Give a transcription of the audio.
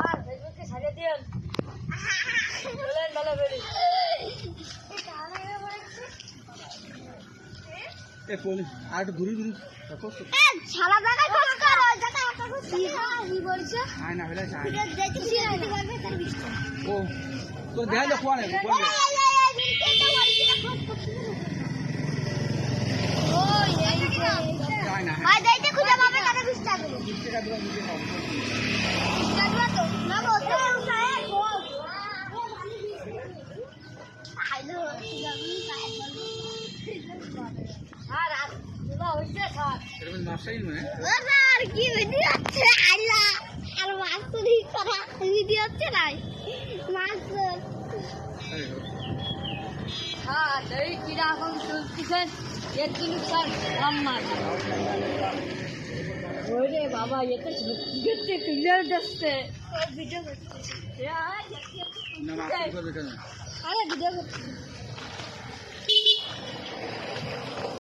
আর ফেসবুকে ছাড়িয়ে দিন বলেন ভালো করে এ পুলিশ আর ঘুরি ঘুরি এ শালা জায়গায় খোঁজ কর ওই জায়গায় একটা খোঁজ কি বলছে আয় না হলে চাই ঠিক আছে যাইতে কি দিতে পারবে তার বিষ্টা ও তো দেখাই তো কোন কোন ওই এই চাই না ভাই যাইতে খুঁজে পাবে তার বিষ্টা গুলো টাকা দিবা নিজে পাবো বিষ্টা গুলো তো না বলতে উঠায় বল আইলো যাবি কাজ বলবি আর তোলা হইছে স্যার এরকম মাসাই নয় ও স্যার কি ভিডিও আছে আইলা আর মাছ চুরি করা ভিডিও আছে নাই মাছ হ্যাঁ এই কিরা এখন চলতেছেন এর জন্য স্যার আম্মা ওরে বাবা এতে সত্যি ক্লিয়ার দেখছে ভিডিও করতেছে না মাছ করবে কেন আরে ভিডিও করতেছে